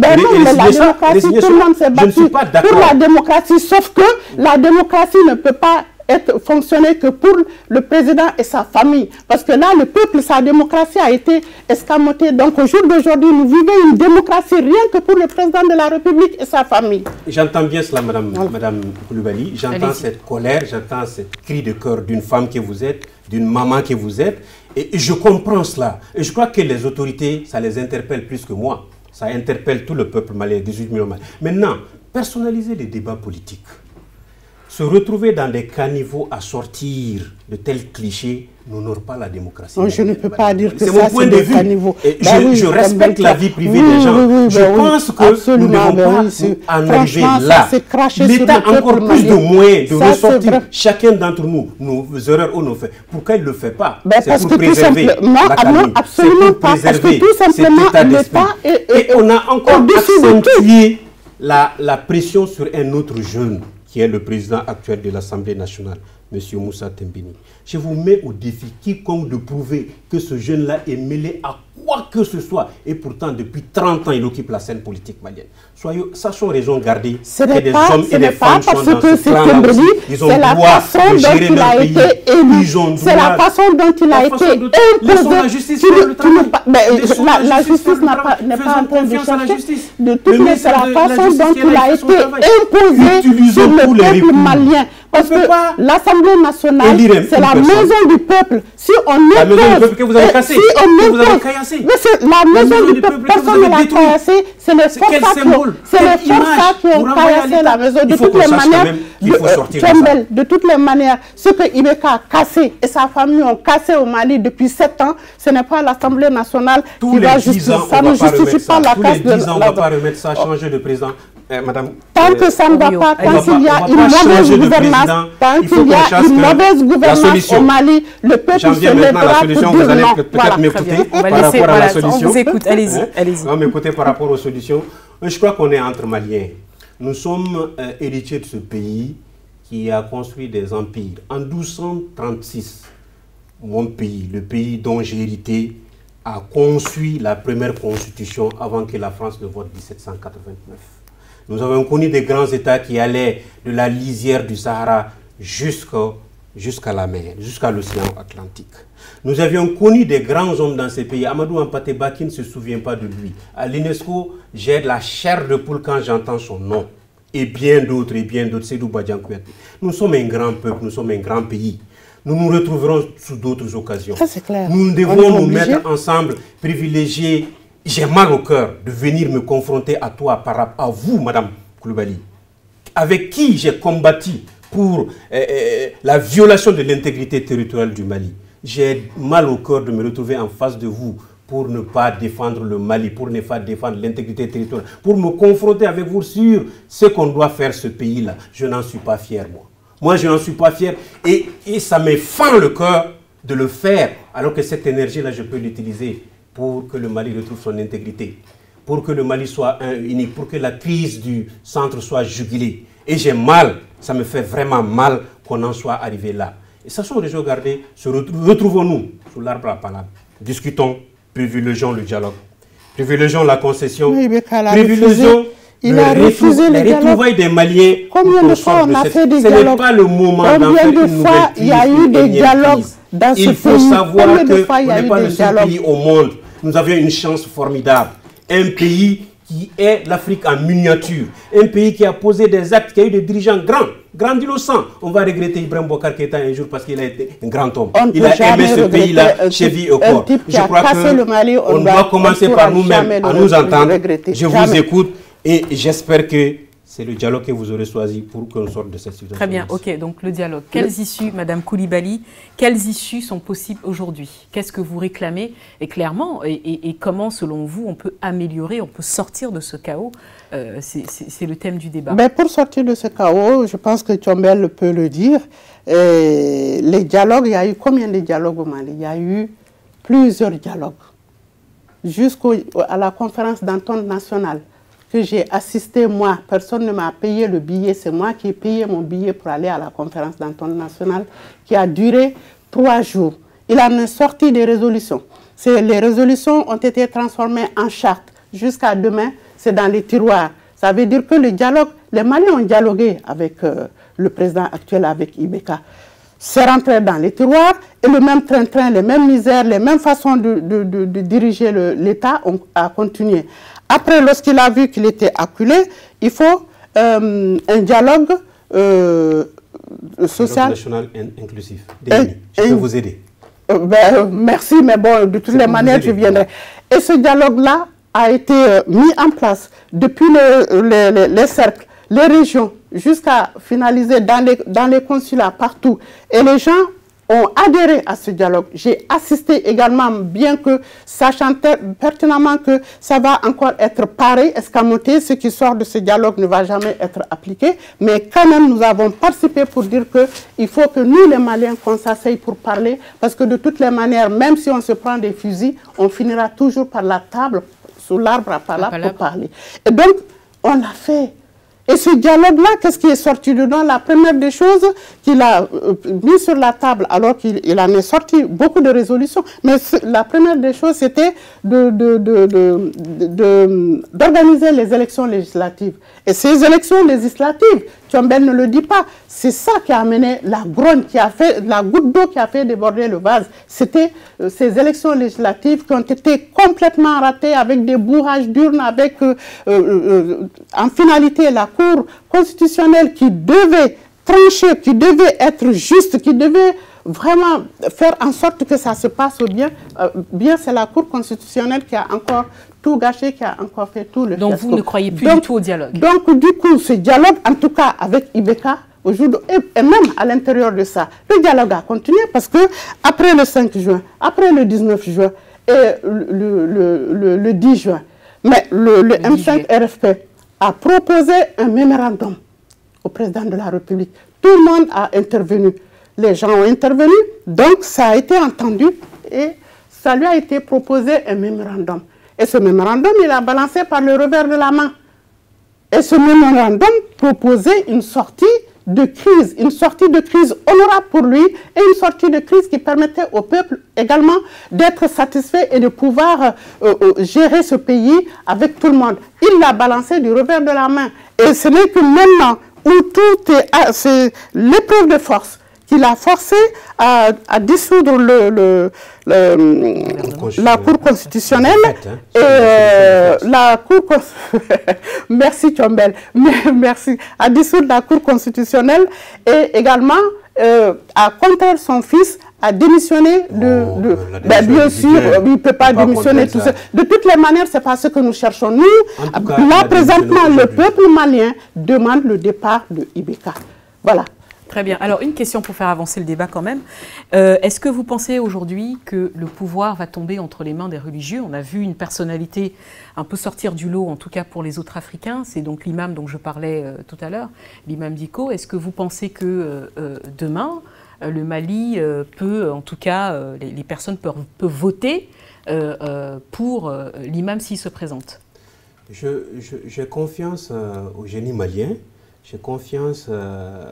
Je ne suis pas d'accord. Pour la démocratie, sauf que la démocratie ne peut pas fonctionner que pour le président et sa famille. Parce que là, le peuple, sa démocratie a été escamotée. Donc, au jour d'aujourd'hui, nous vivons une démocratie rien que pour le président de la République et sa famille. J'entends bien cela, Madame Coulibaly. J'entends cette colère, j'entends ce cri de cœur d'une femme que vous êtes, d'une maman que vous êtes. Et je comprends cela. Et je crois que les autorités, ça les interpelle plus que moi. Ça interpelle tout le peuple malien, 18 millions malais. Maintenant, personnaliser les débats politiques se retrouver dans des caniveaux à sortir de tels clichés n'honore pas la démocratie. Non, je ne peux pas dire que c'est ça, mon point de vue. Je respecte la vie privée des gens. Je pense que nous ne devons pas en arriver là. L'État a encore plus de moyens de ressortir chacun d'entre nous, nos erreurs ou nos faits. Pourquoi il ne le fait pas? C'est pour préserver la calme. C'est pour préserver cet état d'esprit. Et on a encore accentué la pression sur un autre jeune qui est le président actuel de l'Assemblée nationale, M. Moussa Tembini. Je vous mets au défi, quiconque, de prouver que ce jeune-là est mêlé à quoi que ce soit. Et pourtant, depuis 30 ans, il occupe la scène politique malienne. Sachons raison garder que des hommes et des femmes sont dans ce plan-là aussi. Ils ont droit de gérer leur pays. C'est la façon dont il a été élu. Laissons la justice faire le travail. La justice n'est pas en train de chercher. De toutes les c'est la façon dont il a été imposé sur le peuple malien. Parce que l'Assemblée nationale, c'est la maison du peuple. Si on est la maison du peuple que vous avez cassée, que vous avez caillassée. La maison du peuple, personne ne l'a caillassée. C'est les forçats qui ont caillassé la maison. De toutes les manières, de toutes les manières, ce que Ibeka a cassé et sa famille ont cassé au Mali depuis 7 ans, ce n'est pas l'Assemblée nationale qui va justifier. Ça ne justifie pas la casse de on ne va pas remettre ça, changer de président. Madame, tant que ça ne va pas, tant qu'il y a une mauvaise gouvernance, tant qu'il y a une mauvaise gouvernance au Mali, le peuple se lèvera pour dire non. Vous allez peut-être m'écouter par rapport à la solution. On vous écoute, allez-y. On va m'écouter par rapport aux solutions. Je crois qu'on est entre Maliens. Nous sommes héritiers de ce pays qui a construit des empires. En 1236, mon pays, le pays dont j'ai hérité, a conçu la première constitution avant que la France ne vote 1789. Nous avons connu des grands États qui allaient de la lisière du Sahara jusqu'à la mer, jusqu'à l'océan Atlantique. Nous avions connu des grands hommes dans ces pays. Amadou Hampâté Bâ, qui ne se souvient pas de lui. À l'UNESCO, j'ai la chair de poule quand j'entends son nom. Et bien d'autres, Sédou Badian Kouyaté. Nous sommes un grand peuple, nous sommes un grand pays. Nous nous retrouverons sous d'autres occasions. Ça, c'est clair. Nous devons nous mettre ensemble, privilégier. J'ai mal au cœur de venir me confronter à toi, à vous, Madame Coulibaly, avec qui j'ai combattu pour la violation de l'intégrité territoriale du Mali. J'ai mal au cœur de me retrouver en face de vous pour ne pas défendre le Mali, pour ne pas défendre l'intégrité territoriale, pour me confronter avec vous sur ce qu'on doit faire ce pays-là. Je n'en suis pas fier, moi. Moi, je n'en suis pas fier et ça me fend le cœur de le faire, alors que cette énergie-là, je peux l'utiliser pour que le Mali retrouve son intégrité, pour que le Mali soit unique, pour que la crise du centre soit jugulée. Et j'ai mal, ça me fait vraiment mal qu'on en soit arrivé là. Et sachons déjà garder, retrouvons-nous sous l'arbre à palabre. Discutons, privilégions le dialogue, privilégions la concession, privilégions les retrouvailles des Maliens. Combien de fois on a fait des dialogues? Ce n'est pas le moment d'en faire une nouvelle crise. Il y a eu des dialogues dans ce pays. Il faut savoir qu'on n'est pas le seul pays au monde. Nous avions une chance formidable. Un pays qui est l'Afrique en miniature. Un pays qui a posé des actes, qui a eu des dirigeants grandiloquents. On va regretter Ibrahim Boubacar Keïta un jour parce qu'il a été un grand homme. Il a aimé ce pays-là, cheville au corps. Je crois qu'on doit commencer par nous-mêmes à nous entendre. Je vous écoute et j'espère que c'est le dialogue que vous aurez choisi pour qu'on sorte de cette situation. Très bien, ok, donc le dialogue. Quelles issues, Madame Coulibaly, quelles issues sont possibles aujourd'hui? Qu'est-ce que vous réclamez? Et clairement, et comment, selon vous, on peut améliorer, on peut sortir de ce chaos? C'est le thème du débat. Mais pour sortir de ce chaos, je pense que Tchombel peut le dire. Les dialogues, il y a eu combien de dialogues au Mali? Il y a eu plusieurs dialogues. Jusqu'à la conférence d'entente nationale que j'ai assisté, moi, personne ne m'a payé le billet, c'est moi qui ai payé mon billet pour aller à la conférence d'entente nationale qui a duré 3 jours. Il en est sorti des résolutions. Les résolutions ont été transformées en chartes. Jusqu'à demain, c'est dans les tiroirs. Ça veut dire que le dialogue, les Maliens ont dialogué avec le président actuel, avec Ibeka. C'est rentré dans les tiroirs et le même train-train, les mêmes misères, les mêmes façons de diriger l'État ont continué. Après, lorsqu'il a vu qu'il était acculé, il faut un dialogue social. National inclusif. Je peux vous aider. Merci, mais bon, de toutes les manières, je viendrai. Et ce dialogue-là a été mis en place depuis les cercles les régions, jusqu'à finaliser dans les consulats partout. Et les gens ont adhéré à ce dialogue. J'ai assisté également, bien que sachant pertinemment que ça va encore être pareil, escamoté, ce qui sort de ce dialogue ne va jamais être appliqué, mais quand même nous avons participé pour dire qu'il faut que nous les Maliens qu'on s'asseye pour parler, parce que de toutes les manières, même si on se prend des fusils, on finira toujours par la table, sous l'arbre à palabres pour parler. Et donc, on l'a fait. Et ce dialogue-là, qu'est-ce qui est sorti dedans? La première des choses qu'il a mis sur la table, alors qu'il en est sorti beaucoup de résolutions, mais la première des choses, c'était d'organiser les élections législatives. Et ces élections législatives, Tchombel ne le dit pas, c'est ça qui a amené la grogne, qui a fait, la goutte d'eau qui a fait déborder le vase. C'était ces élections législatives qui ont été complètement ratées avec des bourrages d'urnes, avec en finalité la Cour constitutionnelle qui devait trancher, qui devait être juste, qui devait vraiment faire en sorte que ça se passe bien. Bien, c'est la Cour constitutionnelle qui a encore tout gâché, qui a encore fait tout le fiasco. Donc vous ne croyez plus du tout au dialogue? Donc du coup, ce dialogue, en tout cas avec Ibeka, aujourd'hui, et même à l'intérieur de ça, le dialogue a continué parce que après le 5 juin, après le 19 juin et le 10 juin, mais le M5 RFP a proposé un mémorandum au président de la République. Tout le monde a intervenu. Les gens ont intervenu, donc ça a été entendu et ça lui a été proposé un mémorandum. Et ce mémorandum, il a balancé par le revers de la main. Et ce mémorandum proposait une sortie de crise honorable pour lui et une sortie de crise qui permettait au peuple également d'être satisfait et de pouvoir gérer ce pays avec tout le monde. Il l'a balancé du revers de la main. Et ce n'est que maintenant où tout c'est l'épreuve de force qu'il a forcé à dissoudre la Cour constitutionnelle et la Cour merci Tchombel, merci, à dissoudre la Cour constitutionnelle et également à contraindre son fils à démissionner bien sûr, il ne peut pas démissionner tout ça. De toutes les manières, ce n'est pas ce que nous cherchons. Nous, là, présentement, le peuple malien demande le départ de Ibeka. Voilà. Très bien. Alors, une question pour faire avancer le débat quand même. Est-ce que vous pensez aujourd'hui que le pouvoir va tomber entre les mains des religieux? On a vu une personnalité un peu sortir du lot, en tout cas pour les autres Africains. C'est donc l'imam dont je parlais tout à l'heure, l'imam Dicko. Est-ce que vous pensez que demain, le Mali peut, en tout cas, les personnes peuvent voter pour l'imam s'il se présente? J'ai confiance au génie malien. J'ai confiance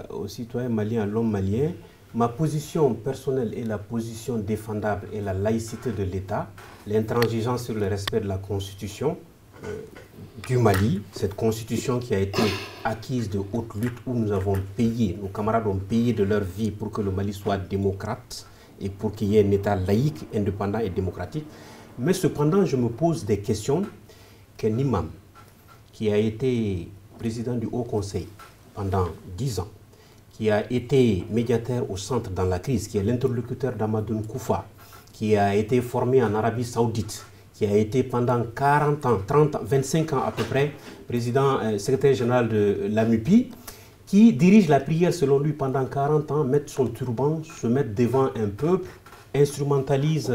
aux citoyens maliens, à l'homme malien. Ma position personnelle est la position défendable et la laïcité de l'État, l'intransigeance sur le respect de la Constitution du Mali, cette Constitution qui a été acquise de haute lutte où nous avons payé, nos camarades ont payé de leur vie pour que le Mali soit démocrate et pour qu'il y ait un État laïque, indépendant et démocratique. Mais cependant, je me pose des questions qu'un imam qui a été président du Haut Conseil pendant 10 ans, qui a été médiateur au centre dans la crise, qui est l'interlocuteur d'Amadou Koufa, qui a été formé en Arabie Saoudite, qui a été pendant 40 ans, 30, 25 ans à peu près, président, secrétaire général de l'AMUPI, qui dirige la prière selon lui pendant 40 ans, met son turban, se met devant un peuple, instrumentalise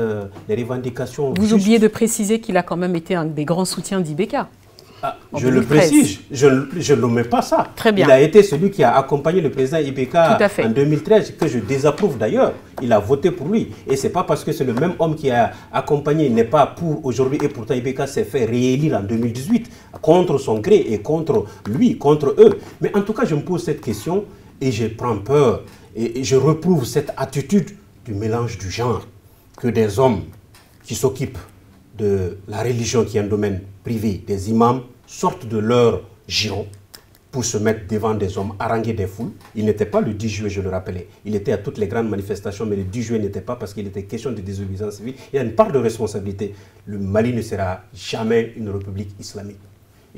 les revendications. Vous oubliez de préciser qu'il a quand même été un des grands soutiens d'Ibeka. Ah, je le précise, je ne mets pas ça. Très bien. Il a été celui qui a accompagné le président Ibeka en 2013, que je désapprouve d'ailleurs. Il a voté pour lui. Et ce n'est pas parce que c'est le même homme qui a accompagné, il n'est pas pour aujourd'hui. Et pourtant, Ibeka s'est fait réélire en 2018 contre son gré et contre lui, contre eux. Mais en tout cas, je me pose cette question et je prends peur. Et je reprouve cette attitude du mélange du genre que des hommes qui s'occupent de la religion qui est un domaine privé, des imams, sortent de leur giron pour se mettre devant des hommes, haranguer des foules. Il n'était pas le 10 juillet, je le rappelais. Il était à toutes les grandes manifestations, mais le 10 juillet n'était pas parce qu'il était question de désobéissance civile. Il y a une part de responsabilité. Le Mali ne sera jamais une république islamique.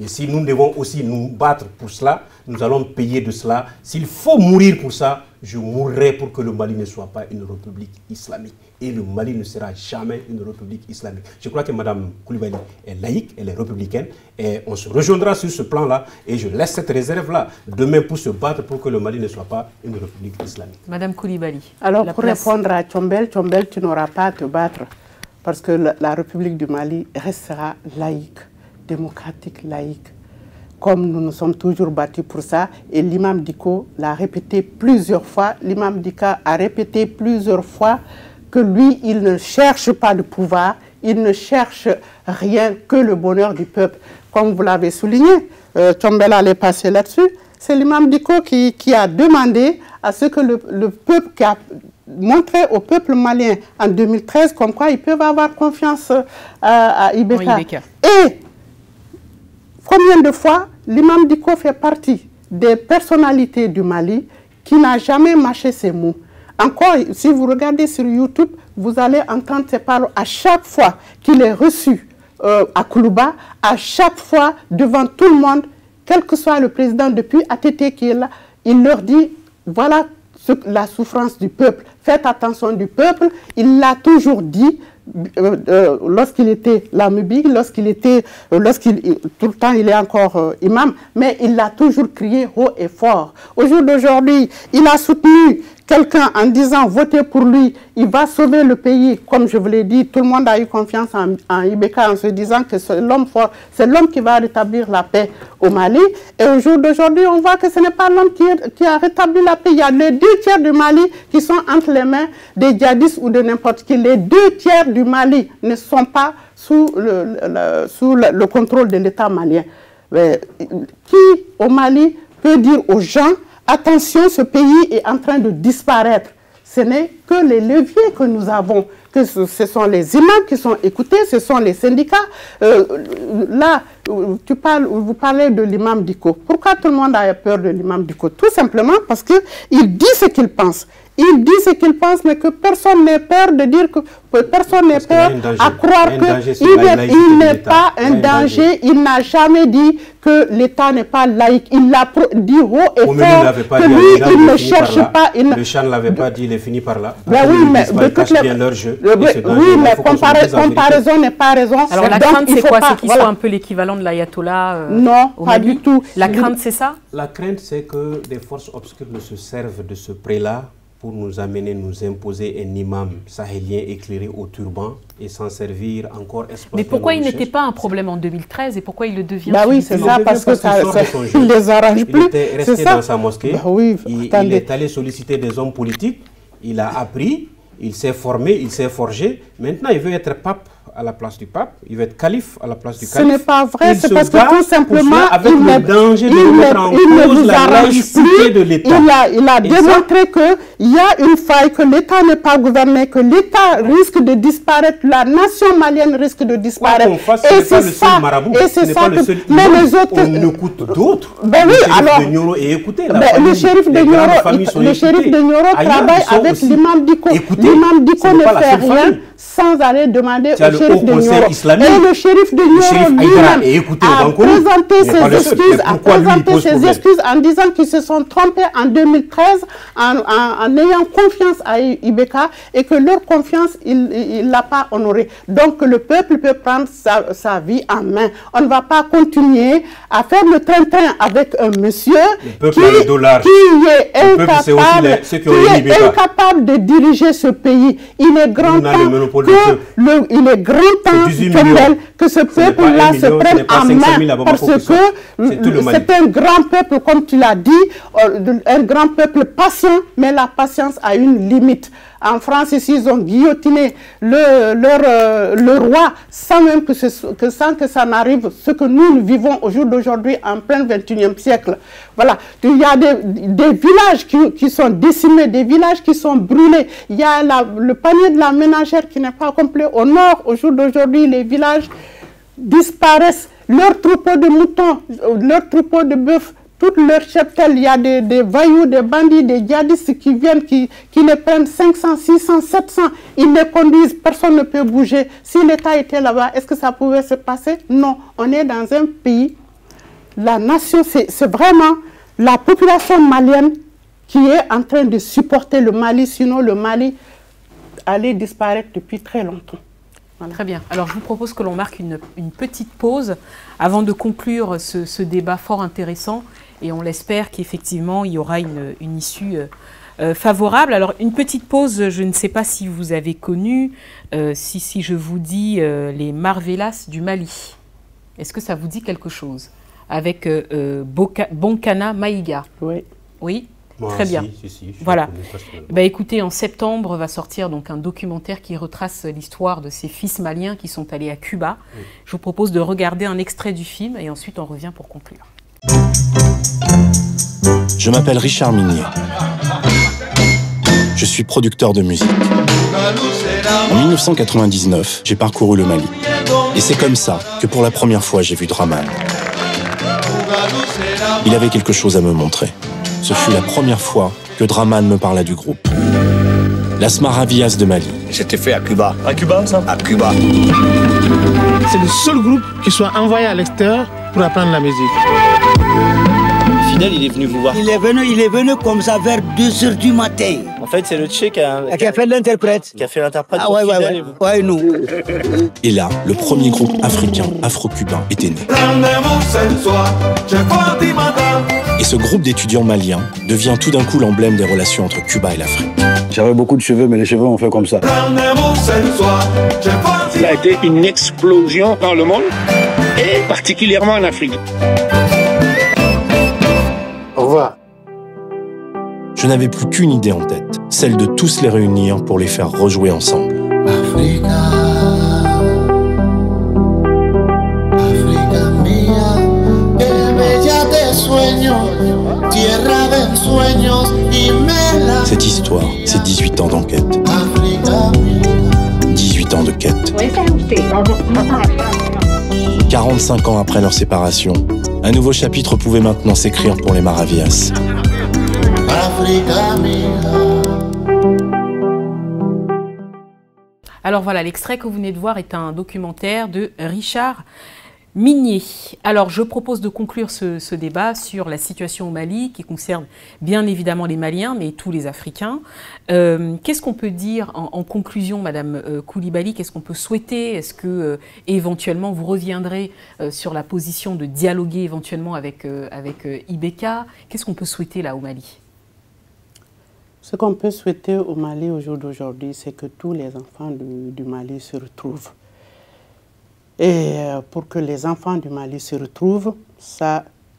Et si nous devons aussi nous battre pour cela, nous allons payer de cela. S'il faut mourir pour ça, je mourrai pour que le Mali ne soit pas une république islamique. Et le Mali ne sera jamais une république islamique. Je crois que Mme Coulibaly est laïque, elle est républicaine, et on se rejoindra sur ce plan-là, et je laisse cette réserve-là demain pour se battre pour que le Mali ne soit pas une république islamique. Mme Coulibaly. Alors, pour répondre à Tchombel, tu n'auras pas à te battre, parce que la République du Mali restera laïque, démocratique, laïque. Comme nous nous sommes toujours battus pour ça, et l'imam Dicko l'a répété plusieurs fois, l'imam Dicko a répété plusieurs fois que lui, il ne cherche pas le pouvoir, il ne cherche rien que le bonheur du peuple. Comme vous l'avez souligné, Tchombel allait passer là-dessus, c'est l'imam Dicko qui a demandé à ce que le peuple, qui a montré au peuple malien en 2013 comme quoi ils peuvent avoir confiance à Ibeka. Et combien de fois l'imam Dicko fait partie des personnalités du Mali qui n'a jamais mâché ses mots. Encore, si vous regardez sur YouTube, vous allez entendre ces paroles à chaque fois qu'il est reçu à Koulouba, à chaque fois devant tout le monde, quel que soit le président depuis ATT qui est là, il leur dit, voilà la souffrance du peuple, faites attention du peuple. Il l'a toujours dit lorsqu'il était l'Amubig, tout le temps il est encore imam, mais il l'a toujours crié haut et fort. Au jour d'aujourd'hui, il a soutenu quelqu'un en disant votez pour lui, il va sauver le pays. Comme je vous l'ai dit, tout le monde a eu confiance en Ibeka en se disant que c'est l'homme fort, c'est l'homme qui va rétablir la paix au Mali. Et au jour d'aujourd'hui, on voit que ce n'est pas l'homme qui a rétabli la paix. Il y a les 2/3 du Mali qui sont entre les mains des djihadistes ou de n'importe qui. Les 2/3 du Mali ne sont pas sous le contrôle de l'État malien. Mais qui au Mali peut dire aux gens attention, ce pays est en train de disparaître. Ce n'est que les leviers que nous avons, que ce sont les imams qui sont écoutés, ce sont les syndicats. Là, vous parlez de l'imam Dicko. Pourquoi tout le monde a peur de l'imam Dicko? Tout simplement parce qu'il dit ce qu'il pense. Il dit ce qu'il pense, mais que personne n'ait peur de dire que personne n'est peur à croire qu'il n'est pas un danger. Il n'a jamais dit que l'État n'est pas laïque. Il l'a dit haut et fort que lui, il ne cherche pas. Le Chan ne l'avait pas dit, il est fini par là. Ben oui, mais comparaison n'est pas raison. Alors la crainte, c'est quoi? C'est qu'il soit un peu l'équivalent de l'ayatollah non, pas du tout. La crainte, c'est ça? La crainte, c'est que des forces obscures ne se servent de ce prélat pour nous amener, nous imposer un imam sahélien éclairé au turban et s'en servir encore. Mais pourquoi il n'était pas un problème en 2013 et pourquoi il le devient? Bah oui, c'est ça, parce que ça ne les arrange plus. Il était resté dans sa mosquée, oui, il est allé solliciter des hommes politiques, il a appris, il s'est formé, il s'est forgé. Maintenant, il veut être pape à la place du pape, il veut être calife à la place du calife. Ce n'est pas vrai, c'est parce que tout simplement, avec le danger de remettre en cause la laïcité de l'État. Il a démontré qu'il y a une faille, que l'État n'est pas gouverné, que l'État risque de disparaître, la nation malienne risque de disparaître. Et c'est ça, et c'est ça que mais les autres, on écoute d'autres. Ben oui, alors, le shérif de Nioro travaille avec l'imam Dicko. L'imam Dicko ne fait rien sans aller demander au shérif de Nioro. Et le shérif de Nioro lui-même a présenté ses excuses en disant qu'ils se sont trompés en 2013 en ayant confiance à Ibeka et que leur confiance, il ne l'a pas honorée. Donc le peuple peut prendre sa vie en main. On ne va pas continuer à faire le train-train avec un monsieur qui est incapable de diriger ce pays. Il est grand temps que ce peuple-là se prenne en main parce que c'est un grand peuple, comme tu l'as dit, un grand peuple patient, mais la patience a une limite. En France, ici, ils ont guillotiné le roi sans même que ça n'arrive, ce que nous vivons au jour d'aujourd'hui en plein 21e siècle. Voilà. Il y a des villages qui sont décimés, des villages qui sont brûlés. Il y a le panier de la ménagère qui n'est pas complet. Au nord, au jour d'aujourd'hui, les villages disparaissent. Leurs troupeaux de moutons, leurs troupeaux de bœufs, toutes leurs cheptels, il y a des voyous, des bandits, des djihadistes qui viennent, qui les prennent 500, 600, 700. Ils les conduisent, personne ne peut bouger. Si l'État était là-bas, est-ce que ça pouvait se passer? Non. On est dans un pays la nation, c'est vraiment la population malienne qui est en train de supporter le Mali, sinon le Mali allait disparaître depuis très longtemps. Voilà. Très bien. Alors je vous propose que l'on marque une petite pause avant de conclure ce débat fort intéressant et on l'espère qu'effectivement il y aura une issue favorable. Alors une petite pause, je ne sais pas si vous avez connu, si je vous dis les Marvelas du Mali. Est-ce que ça vous dit quelque chose? Avec Bonkana Maïga. Oui. Oui. Très bien. Si, voilà. Écoutez, en septembre va sortir donc un documentaire qui retrace l'histoire de ces fils maliens qui sont allés à Cuba. Oui. Je vous propose de regarder un extrait du film et ensuite on revient pour conclure. Je m'appelle Richard Minier. Je suis producteur de musique. En 1999, j'ai parcouru le Mali. Et c'est comme ça que pour la première fois j'ai vu Draman. Il avait quelque chose à me montrer. Ce fut la première fois que Draman me parla du groupe. Las Maravillas de Mali. C'était fait à Cuba. À Cuba, ça? À Cuba. C'est le seul groupe qui soit envoyé à l'extérieur pour apprendre la musique. Fidel, il est venu vous voir. Il est venu comme ça vers 2h du matin. En fait, c'est le Tché qui a fait l'interprète. Qui a fait l'interprète. Ah ouais, ouais, nous. Et là, le premier groupe africain, afro-cubain, était né. Et ce groupe d'étudiants maliens devient tout d'un coup l'emblème des relations entre Cuba et l'Afrique. J'avais beaucoup de cheveux, mais les cheveux ont fait comme ça. Ça a été une explosion dans le monde, et particulièrement en Afrique. Au revoir. Je n'avais plus qu'une idée en tête, celle de tous les réunir pour les faire rejouer ensemble. Cette histoire, c'est 18 ans d'enquête. 18 ans de quête. 45 ans après leur séparation, un nouveau chapitre pouvait maintenant s'écrire pour les Maravillas. Alors voilà, l'extrait que vous venez de voir est un documentaire de Richard Minier. Alors je propose de conclure ce débat sur la situation au Mali qui concerne bien évidemment les Maliens mais tous les Africains. Qu'est-ce qu'on peut dire en conclusion, Madame Coulibaly? Qu'est-ce qu'on peut souhaiter? Est-ce que éventuellement vous reviendrez sur la position de dialoguer éventuellement avec IBK? Qu'est-ce qu'on peut souhaiter là au Mali? Ce qu'on peut souhaiter au Mali au jour d'aujourd'hui, c'est que tous les enfants du Mali se retrouvent. Et pour que les enfants du Mali se retrouvent,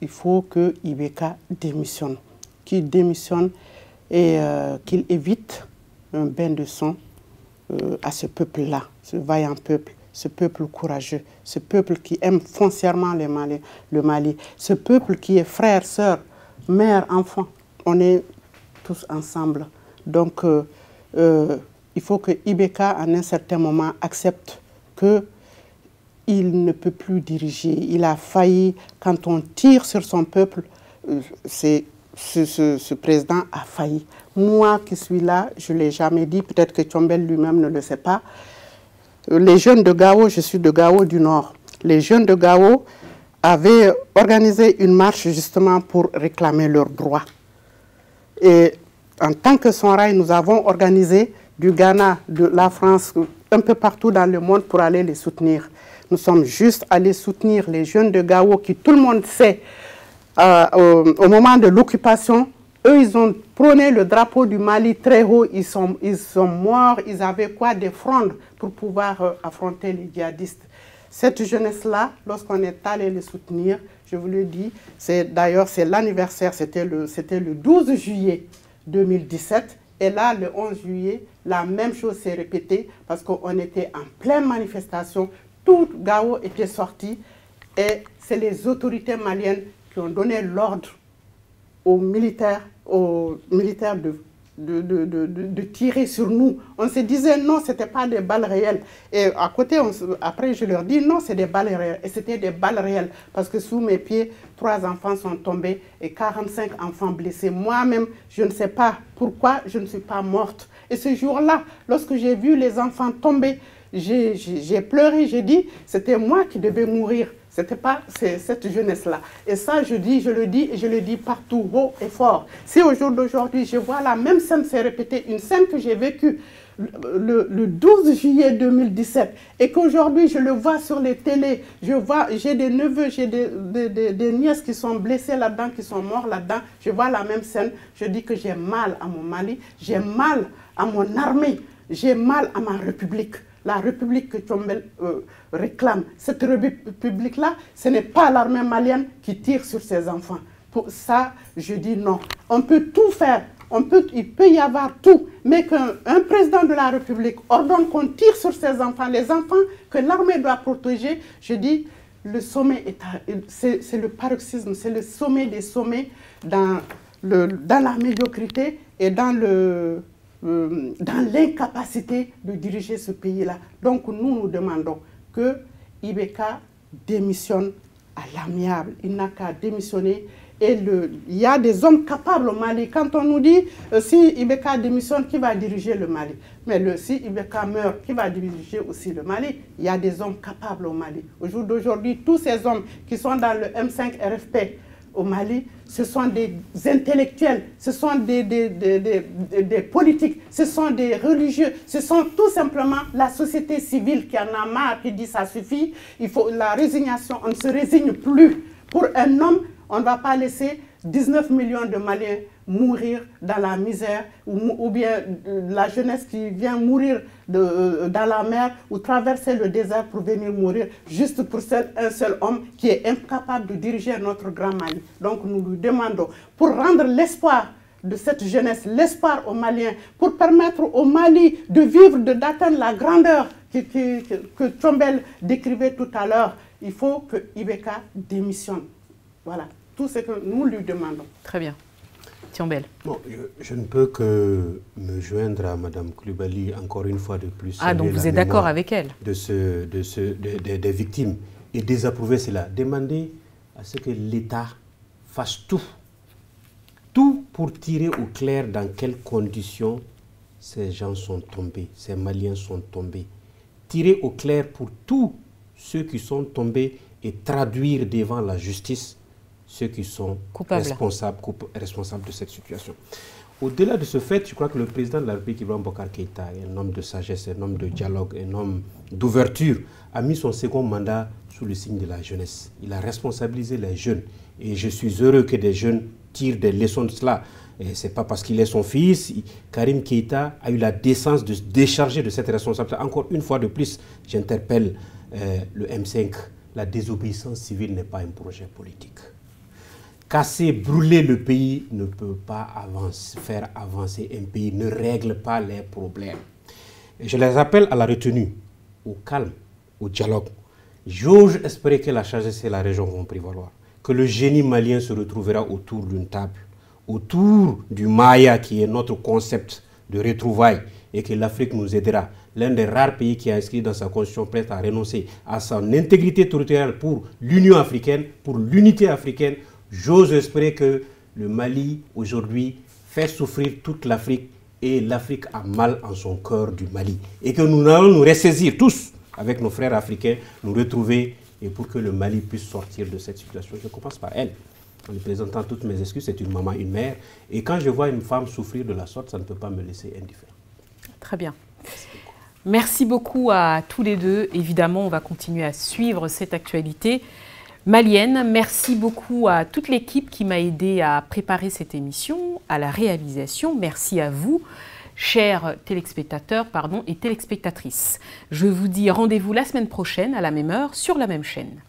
il faut que IBK démissionne. Qu'il démissionne et qu'il évite un bain de sang à ce peuple-là, ce vaillant peuple, ce peuple courageux, ce peuple qui aime foncièrement le Mali, ce peuple qui est frère, sœur, mère, enfant. On est tous ensemble. Donc, il faut que IBK, en un certain moment, accepte qu'il ne peut plus diriger. Il a failli, quand on tire sur son peuple, ce président a failli. Moi qui suis là, je ne l'ai jamais dit, peut-être que Tchombel lui-même ne le sait pas. Les jeunes de Gao, je suis de Gao du Nord, les jeunes de Gao avaient organisé une marche justement pour réclamer leurs droits. Et en tant que Sonrail, nous avons organisé du Ghana, de la France, un peu partout dans le monde pour aller les soutenir. Nous sommes juste allés soutenir les jeunes de Gao qui, tout le monde sait, au moment de l'occupation, eux, ils ont prôné le drapeau du Mali très haut, ils sont morts, ils avaient quoi, des frondes pour pouvoir affronter les djihadistes. Cette jeunesse-là, lorsqu'on est allé les soutenir, je vous le dis, d'ailleurs c'est l'anniversaire, c'était le 12 juillet 2017, et là, le 11 juillet, la même chose s'est répétée, parce qu'on était en pleine manifestation, tout Gao était sorti, et c'est les autorités maliennes qui ont donné l'ordre aux militaires de tirer sur nous. On se disait non, ce n'était pas des balles réelles. Et à côté, après je leur dis non, c'est des balles réelles. Et c'était des balles réelles parce que sous mes pieds, 3 enfants sont tombés et 45 enfants blessés. Moi-même, je ne sais pas pourquoi je ne suis pas morte. Et ce jour-là, lorsque j'ai vu les enfants tomber, j'ai pleuré, j'ai dit, c'était moi qui devais mourir. C'était pas cette jeunesse-là. Et ça, je le dis partout, haut et fort. Si au jour d'aujourd'hui, je vois la même scène se répéter, une scène que j'ai vécue le 12 juillet 2017, et qu'aujourd'hui, je le vois sur les télés, j'ai des neveux, j'ai des nièces qui sont blessées là-dedans, qui sont morts là-dedans, je vois la même scène, je dis que j'ai mal à mon Mali, j'ai mal à mon armée, j'ai mal à ma République. La République que Tchombel réclame, cette République-là, ce n'est pas l'armée malienne qui tire sur ses enfants. Pour ça, je dis non. On peut tout faire, il peut y avoir tout, mais qu'un président de la République ordonne qu'on tire sur ses enfants, les enfants que l'armée doit protéger, je dis, le sommet, c'est le paroxysme, c'est le sommet des sommets dans la médiocrité et dans l'incapacité de diriger ce pays-là. Donc nous demandons que Ibeka démissionne à l'amiable. Il n'a qu'à démissionner. Et il y a des hommes capables au Mali. Quand on nous dit si Ibeka démissionne, qui va diriger le Mali? Mais si Ibeka meurt, qui va diriger aussi le Mali? Il y a des hommes capables au Mali. Au jour d'aujourd'hui, tous ces hommes qui sont dans le M5 RFP au Mali, ce sont des intellectuels, ce sont des politiques, ce sont des religieux, ce sont tout simplement la société civile qui en a marre, qui dit ça suffit, il faut la résignation, on ne se résigne plus. Pour un homme, on ne va pas laisser 19 millions de Maliens mourir dans la misère, ou bien la jeunesse qui vient mourir dans la mer ou traverser le désert pour venir mourir juste pour un seul homme qui est incapable de diriger notre grand Mali. Donc nous lui demandons, pour rendre l'espoir de cette jeunesse, l'espoir aux Maliens, pour permettre au Mali de vivre, d'atteindre la grandeur que Tchombel décrivait tout à l'heure, il faut que Ibeka démissionne. Voilà, tout ce que nous lui demandons. Très bien. Tchombel. Bon, je ne peux que me joindre à Mme Coulibaly encore une fois de plus. Ah, donc vous êtes d'accord avec elle? Des victimes et désapprouver cela. Demander à ce que l'État fasse tout pour tirer au clair dans quelles conditions ces gens sont tombés, ces Maliens sont tombés. Tirer au clair pour tous ceux qui sont tombés et traduire devant la justice ceux qui sont responsables de cette situation. Au-delà de ce fait, je crois que le président de la République, Ibrahim Boubacar Keïta, un homme de sagesse, un homme de dialogue, un homme d'ouverture, a mis son second mandat sous le signe de la jeunesse. Il a responsabilisé les jeunes. Et je suis heureux que des jeunes tirent des leçons de cela. Ce n'est pas parce qu'il est son fils. Karim Keïta a eu la décence de se décharger de cette responsabilité. Encore une fois de plus, j'interpelle le M5. La désobéissance civile n'est pas un projet politique. Casser, brûler le pays ne peut pas faire avancer un pays, ne règle pas les problèmes. Et je les appelle à la retenue, au calme, au dialogue. J'ose espérer que la sagesse et la région vont prévaloir, que le génie malien se retrouvera autour d'une table, autour du Maya qui est notre concept de retrouvailles, et que l'Afrique nous aidera. L'un des rares pays qui a inscrit dans sa constitution prête à renoncer à son intégrité territoriale pour l'Union africaine, pour l'unité africaine. J'ose espérer que le Mali, aujourd'hui, fait souffrir toute l'Afrique et l'Afrique a mal en son cœur du Mali. Et que nous allons nous ressaisir tous, avec nos frères africains, nous retrouver et pour que le Mali puisse sortir de cette situation. Je commence par elle. En lui présentant toutes mes excuses, c'est une maman, une mère. Et quand je vois une femme souffrir de la sorte, ça ne peut pas me laisser indifférent. Très bien. Merci beaucoup à tous les deux. Évidemment, on va continuer à suivre cette actualité malienne. Merci beaucoup à toute l'équipe qui m'a aidé à préparer cette émission, à la réalisation. Merci à vous, chers téléspectateurs et téléspectatrices. Je vous dis rendez-vous la semaine prochaine à la même heure sur la même chaîne.